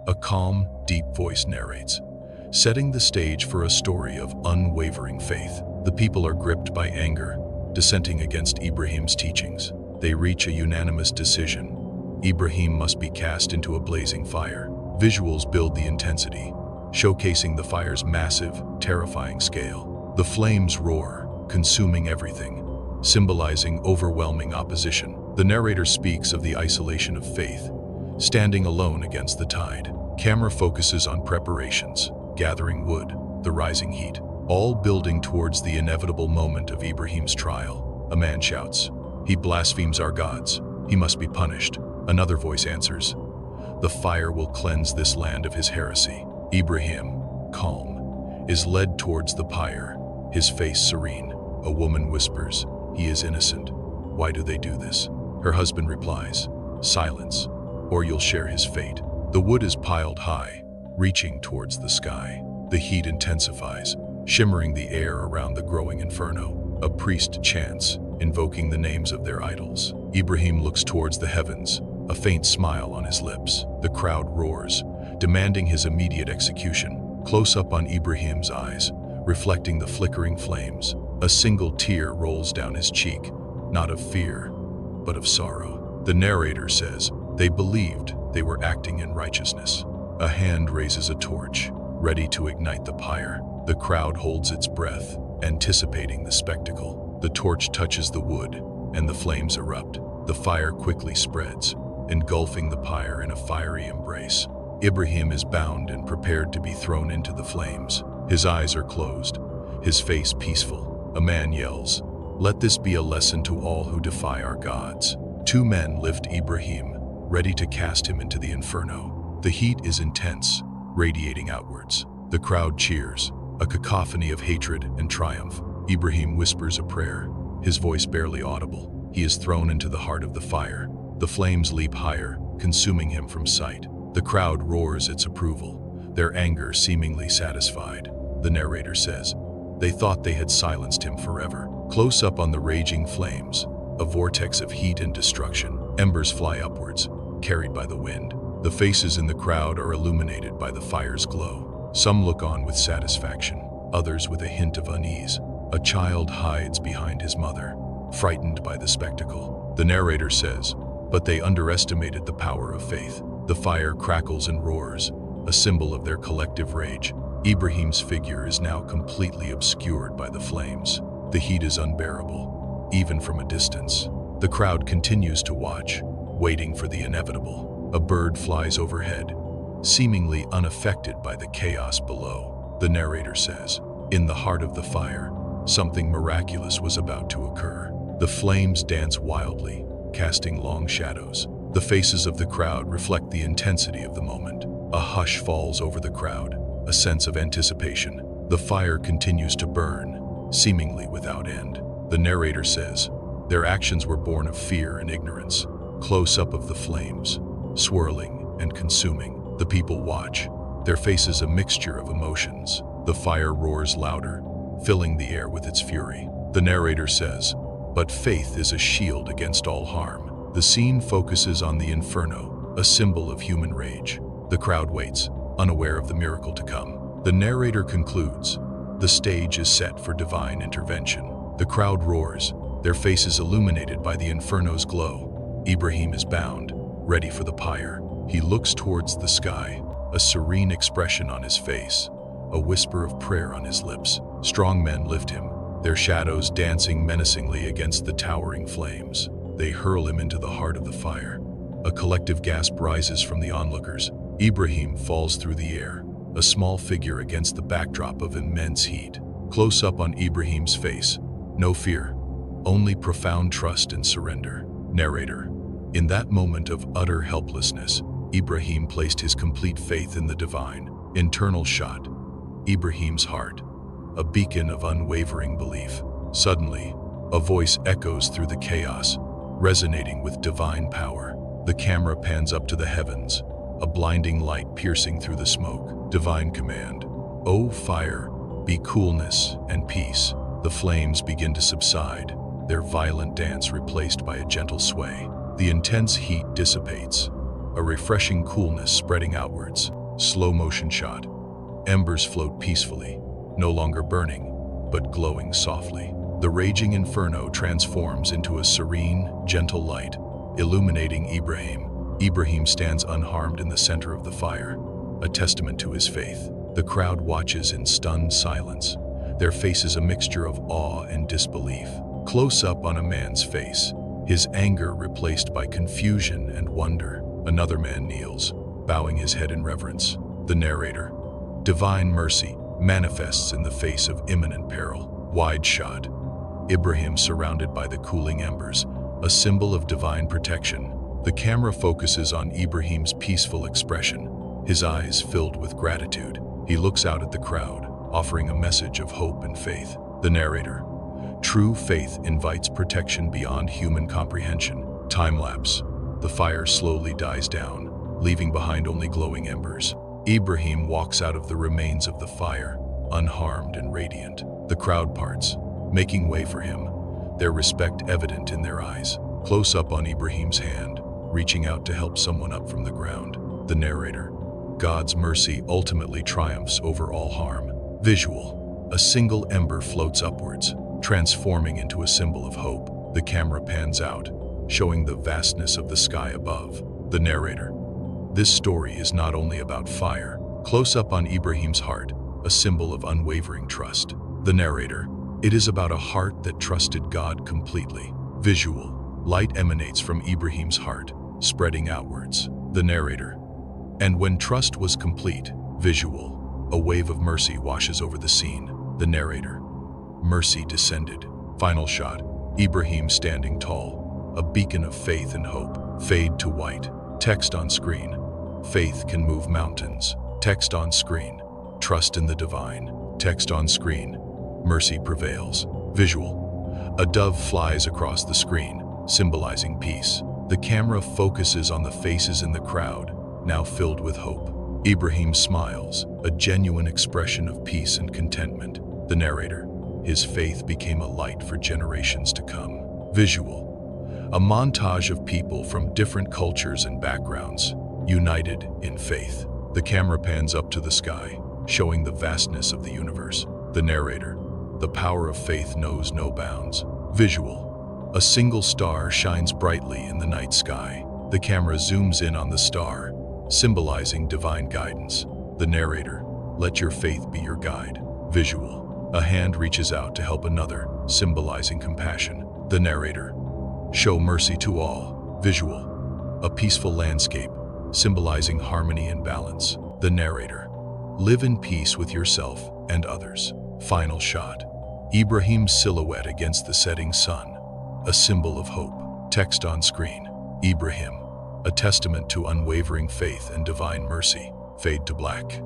A calm, deep voice narrates, setting the stage for a story of unwavering faith. The people are gripped by anger, dissenting against Ibrahim's teachings. They reach a unanimous decision. Ibrahim must be cast into a blazing fire. Visuals build the intensity, showcasing the fire's massive, terrifying scale. The flames roar, consuming everything, symbolizing overwhelming opposition. The narrator speaks of the isolation of faith, standing alone against the tide. Camera focuses on preparations, gathering wood, the rising heat, all building towards the inevitable moment of Ibrahim's trial. A man shouts, "He blasphemes our gods. He must be punished." Another voice answers, "The fire will cleanse this land of his heresy." Ibrahim, calm, is led towards the pyre, his face serene. A woman whispers, "He is innocent. Why do they do this?" Her husband replies, "Silence, or you'll share his fate." The wood is piled high, reaching towards the sky. The heat intensifies, shimmering the air around the growing inferno. A priest chants, invoking the names of their idols. Ibrahim looks towards the heavens, a faint smile on his lips. The crowd roars, demanding his immediate execution. Close up on Ibrahim's eyes, reflecting the flickering flames, a single tear rolls down his cheek, not of fear, but of sorrow. The narrator says, "They believed they were acting in righteousness." A hand raises a torch, ready to ignite the pyre. The crowd holds its breath, anticipating the spectacle. The torch touches the wood, and the flames erupt. The fire quickly spreads, engulfing the pyre in a fiery embrace. Ibrahim is bound and prepared to be thrown into the flames. His eyes are closed, his face peaceful. A man yells, "Let this be a lesson to all who defy our gods." Two men lift Ibrahim, ready to cast him into the inferno. The heat is intense, radiating outwards. The crowd cheers, a cacophony of hatred and triumph. Ibrahim whispers a prayer, his voice barely audible. He is thrown into the heart of the fire. The flames leap higher, consuming him from sight. The crowd roars its approval, their anger seemingly satisfied. The narrator says, "They thought they had silenced him forever." Close up on the raging flames, a vortex of heat and destruction. Embers fly upwards, carried by the wind. The faces in the crowd are illuminated by the fire's glow. Some look on with satisfaction, others with a hint of unease. A child hides behind his mother, frightened by the spectacle. The narrator says, "But they underestimated the power of faith." The fire crackles and roars, a symbol of their collective rage. Ibrahim's figure is now completely obscured by the flames. The heat is unbearable, even from a distance. The crowd continues to watch, waiting for the inevitable. A bird flies overhead, seemingly unaffected by the chaos below. The narrator says, "In the heart of the fire, something miraculous was about to occur." The flames dance wildly, casting long shadows. The faces of the crowd reflect the intensity of the moment. A hush falls over the crowd, a sense of anticipation. The fire continues to burn, seemingly without end. The narrator says, "Their actions were born of fear and ignorance." Close up of the flames, swirling and consuming. The people watch, their faces a mixture of emotions. The fire roars louder, filling the air with its fury. The narrator says, "But faith is a shield against all harm." The scene focuses on the inferno, a symbol of human rage. The crowd waits, unaware of the miracle to come. The narrator concludes, "The stage is set for divine intervention." The crowd roars, their faces illuminated by the inferno's glow. Ibrahim is bound, ready for the pyre. He looks towards the sky, a serene expression on his face, a whisper of prayer on his lips. Strong men lift him, their shadows dancing menacingly against the towering flames. They hurl him into the heart of the fire. A collective gasp rises from the onlookers. Ibrahim falls through the air, a small figure against the backdrop of immense heat. Close up on Ibrahim's face, no fear, only profound trust and surrender. Narrator: in that moment of utter helplessness, Ibrahim placed his complete faith in the divine. Internal shot: Ibrahim's heart, a beacon of unwavering belief. Suddenly, a voice echoes through the chaos, resonating with divine power. The camera pans up to the heavens, a blinding light piercing through the smoke. Divine command: "O fire, be coolness and peace." The flames begin to subside, their violent dance replaced by a gentle sway. The intense heat dissipates, a refreshing coolness spreading outwards. Slow motion shot. Embers float peacefully, no longer burning, but glowing softly. The raging inferno transforms into a serene, gentle light, illuminating Ibrahim. Ibrahim stands unharmed in the center of the fire, a testament to his faith. The crowd watches in stunned silence, their faces a mixture of awe and disbelief. Close up on a man's face, his anger replaced by confusion and wonder. Another man kneels, bowing his head in reverence. The narrator, divine mercy, manifests in the face of imminent peril. Wide shot. Ibrahim surrounded by the cooling embers, a symbol of divine protection. The camera focuses on Ibrahim's peaceful expression, his eyes filled with gratitude. He looks out at the crowd, offering a message of hope and faith. The narrator, true faith invites protection beyond human comprehension. Time-lapse. The fire slowly dies down, leaving behind only glowing embers. Ibrahim walks out of the remains of the fire, unharmed and radiant. The crowd parts, making way for him, their respect evident in their eyes. Close up on Ibrahim's hand, reaching out to help someone up from the ground. The narrator, God's mercy ultimately triumphs over all harm. Visual. A single ember floats upwards, transforming into a symbol of hope. The camera pans out, showing the vastness of the sky above. The narrator, this story is not only about fire. Close up on Ibrahim's heart, a symbol of unwavering trust. The narrator, it is about a heart that trusted God completely. Visual. Light emanates from Ibrahim's heart, spreading outwards. The narrator, and when trust was complete. Visual. A wave of mercy washes over the scene. The narrator, mercy descended. Final shot. Ibrahim standing tall, a beacon of faith and hope. Fade to white. Text on screen. Faith can move mountains. Text on screen. Trust in the divine. Text on screen. Mercy prevails. Visual. A dove flies across the screen, symbolizing peace. The camera focuses on the faces in the crowd, now filled with hope. Ibrahim smiles, a genuine expression of peace and contentment. The narrator, his faith became a light for generations to come. Visual. A montage of people from different cultures and backgrounds, united in faith. The camera pans up to the sky, showing the vastness of the universe. The narrator, the power of faith knows no bounds. Visual. A single star shines brightly in the night sky. The camera zooms in on the star, symbolizing divine guidance. The narrator, let your faith be your guide. Visual. A hand reaches out to help another, symbolizing compassion. The narrator, show mercy to all. Visual. A peaceful landscape, symbolizing harmony and balance. The narrator, live in peace with yourself and others. Final shot. Ibrahim's silhouette against the setting sun, a symbol of hope. Text on screen. Ibrahim, a testament to unwavering faith and divine mercy. Fade to black.